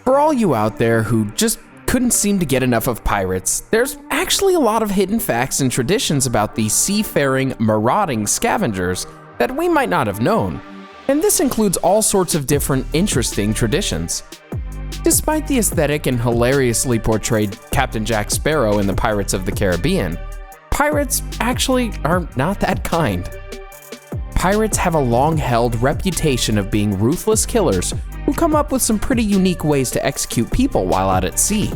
For all you out there who just couldn't seem to get enough of pirates, there's actually a lot of hidden facts and traditions about the seafaring, marauding scavengers that we might not have known, and this includes all sorts of different interesting traditions. Despite the aesthetic and hilariously portrayed Captain Jack Sparrow in the Pirates of the Caribbean, pirates actually are not that kind. Pirates have a long-held reputation of being ruthless killers who come up with some pretty unique ways to execute people while out at sea.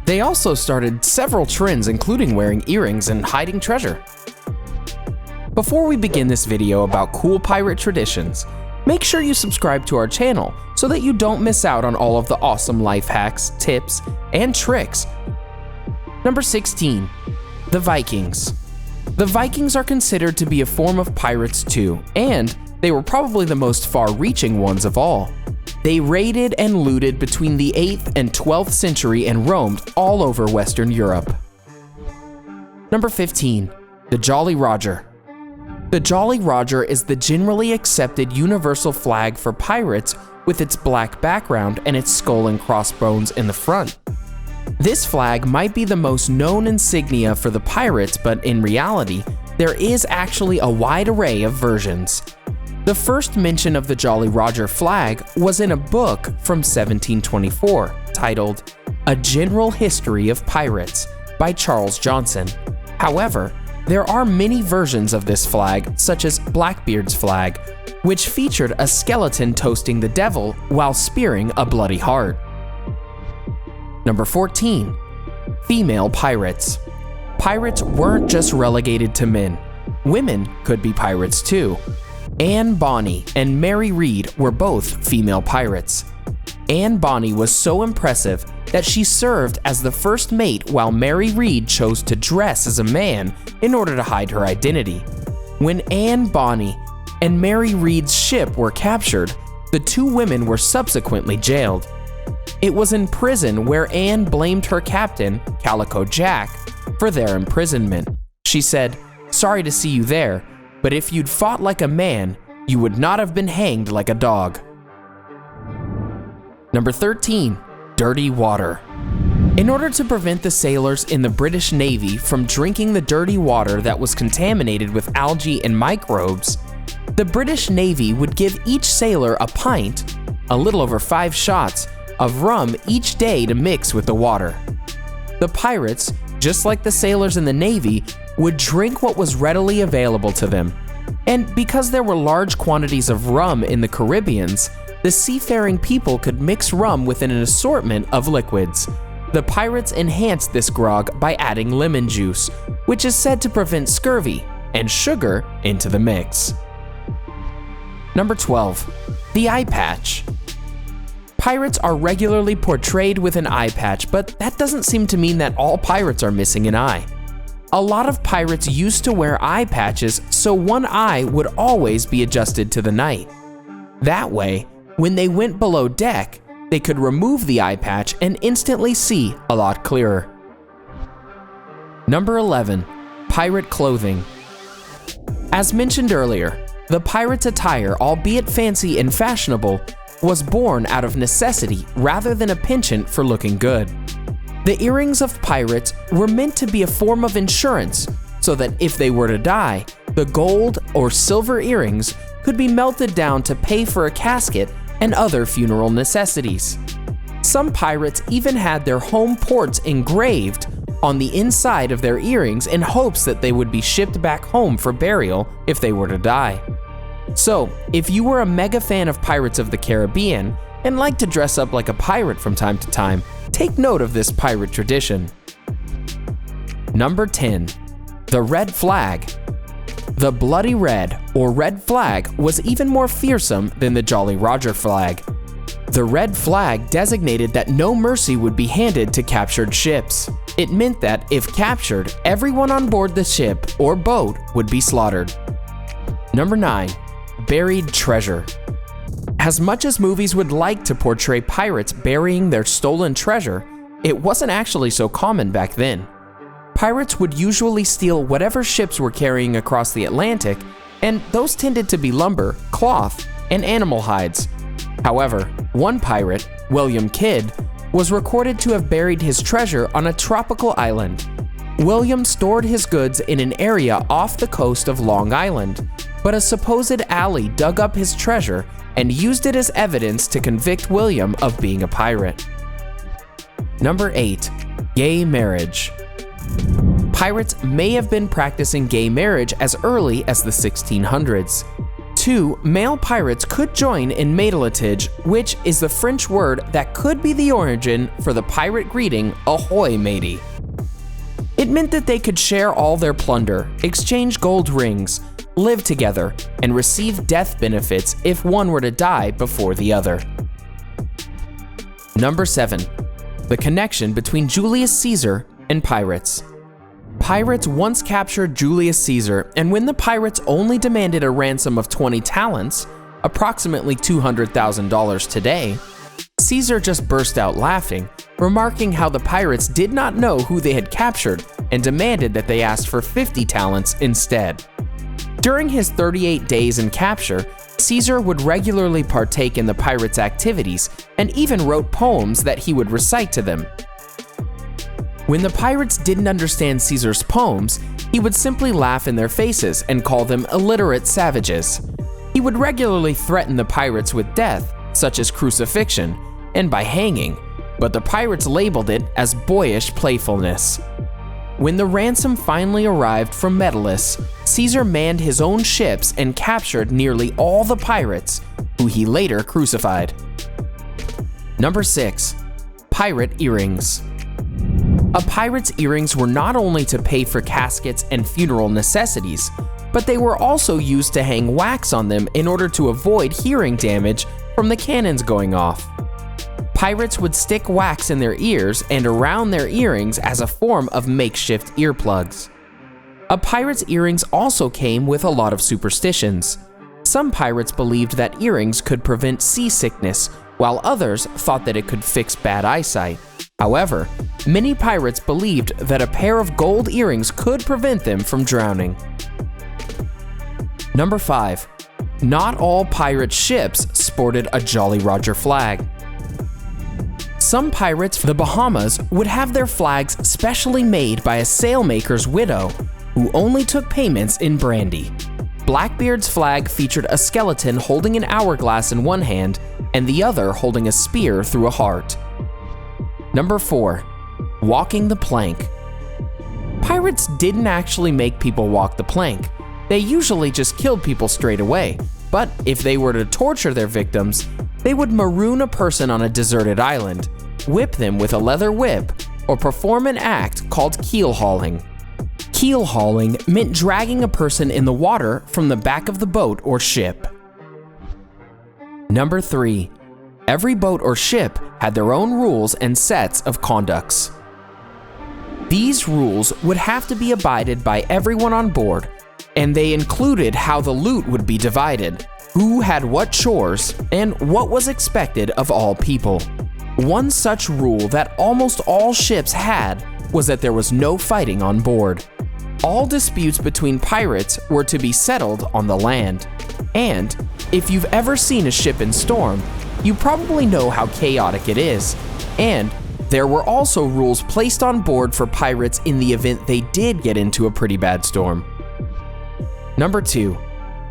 They also started several trends, including wearing earrings and hiding treasure. Before we begin this video about cool pirate traditions, make sure you subscribe to our channel so that you don't miss out on all of the awesome life hacks, tips, and tricks. Number 16, the Vikings. The Vikings are considered to be a form of pirates too, and they were probably the most far-reaching ones of all. They raided and looted between the 8th and 12th century and roamed all over Western Europe. Number 15, the Jolly Roger. The Jolly Roger is the generally accepted universal flag for pirates with its black background and its skull and crossbones in the front. This flag might be the most known insignia for the pirates, but in reality, there is actually a wide array of versions. The first mention of the Jolly Roger flag was in a book from 1724 titled A General History of Pirates by Charles Johnson. However, there are many versions of this flag, such as Blackbeard's flag, which featured a skeleton toasting the devil while spearing a bloody heart. Number 14, female pirates. Pirates weren't just relegated to men. Women could be pirates too. Bonny and Mary Read were both female pirates. Bonny was so impressive that she served as the first mate while Mary Read chose to dress as a man in order to hide her identity. When Bonny and Mary Read's ship were captured, the two women were subsequently jailed. It was in prison where Anne blamed her captain, Calico Jack, for their imprisonment. She said, "Sorry to see you there, but if you'd fought like a man, you would not have been hanged like a dog." Number 13, dirty water. In order to prevent the sailors in the British Navy from drinking the dirty water that was contaminated with algae and microbes, the British Navy would give each sailor a pint, a little over 5 shots, of rum each day to mix with the water. The pirates, just like the sailors in the Navy, would drink what was readily available to them. And because there were large quantities of rum in the Caribbeans, the seafaring people could mix rum within an assortment of liquids. The pirates enhanced this grog by adding lemon juice, which is said to prevent scurvy, and sugar into the mix. Number 12, the eye patch. Pirates are regularly portrayed with an eye patch, but that doesn't seem to mean that all pirates are missing an eye. A lot of pirates used to wear eye patches so one eye would always be adjusted to the night. That way, when they went below deck, they could remove the eye patch and instantly see a lot clearer. Number 11, pirate clothing. As mentioned earlier, the pirate's attire, albeit fancy and fashionable, was born out of necessity rather than a penchant for looking good. The earrings of pirates were meant to be a form of insurance, so that if they were to die, the gold or silver earrings could be melted down to pay for a casket and other funeral necessities. Some pirates even had their home ports engraved on the inside of their earrings in hopes that they would be shipped back home for burial if they were to die. So, if you were a mega fan of Pirates of the Caribbean and like to dress up like a pirate from time to time, take note of this pirate tradition. Number 10, the red flag. The Bloody Red, or red flag, was even more fearsome than the Jolly Roger flag. The red flag designated that no mercy would be handed to captured ships. It meant that, if captured, everyone on board the ship or boat would be slaughtered. Number 9, buried treasure. As much as movies would like to portray pirates burying their stolen treasure, it wasn't actually so common back then. Pirates would usually steal whatever ships were carrying across the Atlantic, and those tended to be lumber, cloth, and animal hides. However, one pirate, William Kidd, was recorded to have buried his treasure on a tropical island. William stored his goods in an area off the coast of Long Island, but a supposed ally dug up his treasure and used it as evidence to convict William of being a pirate. Number 8. Gay marriage. Pirates may have been practicing gay marriage as early as the 1600s. 2 male pirates could join in matelotage, which is the French word that could be the origin for the pirate greeting, "Ahoy, matey." It meant that they could share all their plunder, exchange gold rings, live together, and receive death benefits if one were to die before the other. Number 7. The connection between Julius Caesar and pirates. Pirates once captured Julius Caesar, and when the pirates only demanded a ransom of 20 talents, approximately $200,000 today, Caesar just burst out laughing, remarking how the pirates did not know who they had captured and demanded that they ask for 50 talents instead. During his 38 days in capture, Caesar would regularly partake in the pirates' activities and even wrote poems that he would recite to them. When the pirates didn't understand Caesar's poems, he would simply laugh in their faces and call them illiterate savages. He would regularly threaten the pirates with death, such as crucifixion, and by hanging, but the pirates labeled it as boyish playfulness. When the ransom finally arrived from Metellus, Caesar manned his own ships and captured nearly all the pirates, who he later crucified. Number 6. Pirate earrings. A pirate's earrings were not only to pay for caskets and funeral necessities, but they were also used to hang wax on them in order to avoid hearing damage from the cannons going off. Pirates would stick wax in their ears and around their earrings as a form of makeshift earplugs. A pirate's earrings also came with a lot of superstitions. Some pirates believed that earrings could prevent seasickness, while others thought that it could fix bad eyesight. However, many pirates believed that a pair of gold earrings could prevent them from drowning. Number 5. Not all pirate ships sported a Jolly Roger flag. Some pirates from the Bahamas would have their flags specially made by a sailmaker's widow, who only took payments in brandy. Blackbeard's flag featured a skeleton holding an hourglass in one hand and the other holding a spear through a heart. Number 4. Walking the plank. Pirates didn't actually make people walk the plank. They usually just killed people straight away, but if they were to torture their victims, they would maroon a person on a deserted island, whip them with a leather whip, or perform an act called keel hauling. Keel hauling meant dragging a person in the water from the back of the boat or ship. Number 3. Every boat or ship had their own rules and sets of conducts. These rules would have to be abided by everyone on board, and they included how the loot would be divided, who had what chores, and what was expected of all people. One such rule that almost all ships had was that there was no fighting on board. All disputes between pirates were to be settled on the land. And if you've ever seen a ship in storm, you probably know how chaotic it is. And there were also rules placed on board for pirates in the event they did get into a pretty bad storm. Number 2.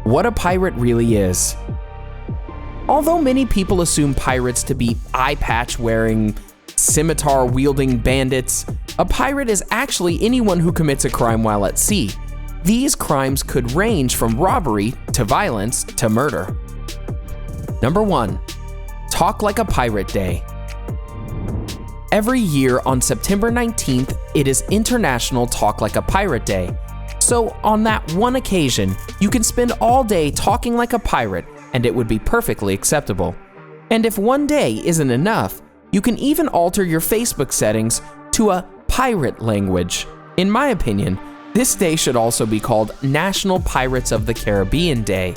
What a pirate really is. Although many people assume pirates to be eye patch wearing, scimitar wielding bandits, a pirate is actually anyone who commits a crime while at sea. These crimes could range from robbery to violence to murder. Number 1. Talk Like a Pirate Day. Every year on September 19th, it is International Talk Like a Pirate Day. So on that one occasion, you can spend all day talking like a pirate and it would be perfectly acceptable. And if one day isn't enough, you can even alter your Facebook settings to a pirate language. In my opinion, this day should also be called National Pirates of the Caribbean Day.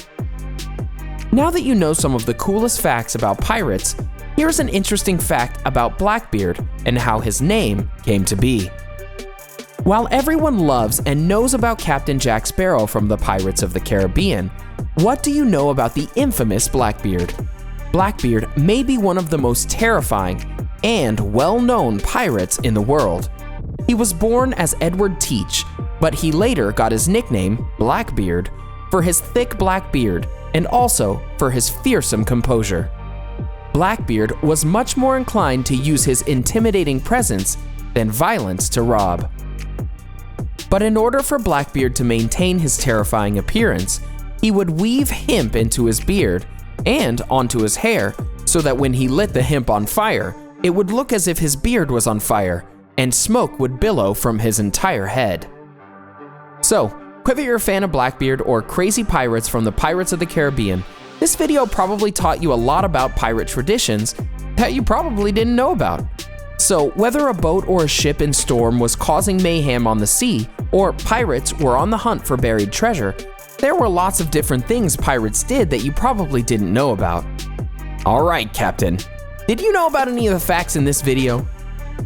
Now that you know some of the coolest facts about pirates, here's an interesting fact about Blackbeard and how his name came to be. While everyone loves and knows about Captain Jack Sparrow from the Pirates of the Caribbean, what do you know about the infamous Blackbeard? Blackbeard may be one of the most terrifying and well-known pirates in the world. He was born as Edward Teach, but he later got his nickname, Blackbeard, for his thick black beard and also for his fearsome composure. Blackbeard was much more inclined to use his intimidating presence than violence to rob. But in order for Blackbeard to maintain his terrifying appearance, he would weave hemp into his beard and onto his hair so that when he lit the hemp on fire, it would look as if his beard was on fire and smoke would billow from his entire head. So, whether you're a fan of Blackbeard or crazy pirates from the Pirates of the Caribbean, this video probably taught you a lot about pirate traditions that you probably didn't know about. So, whether a boat or a ship in storm was causing mayhem on the sea, or pirates were on the hunt for buried treasure, there were lots of different things pirates did that you probably didn't know about. Alright, Captain, did you know about any of the facts in this video?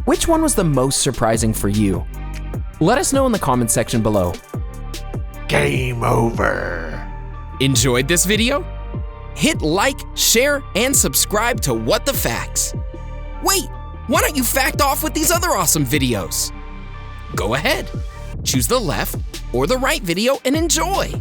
Which one was the most surprising for you? Let us know in the comment section below. Game over. Enjoyed this video? Hit like, share, and subscribe to What the Facts. Wait, why don't you fact off with these other awesome videos? Go ahead, choose the left or the right video and enjoy.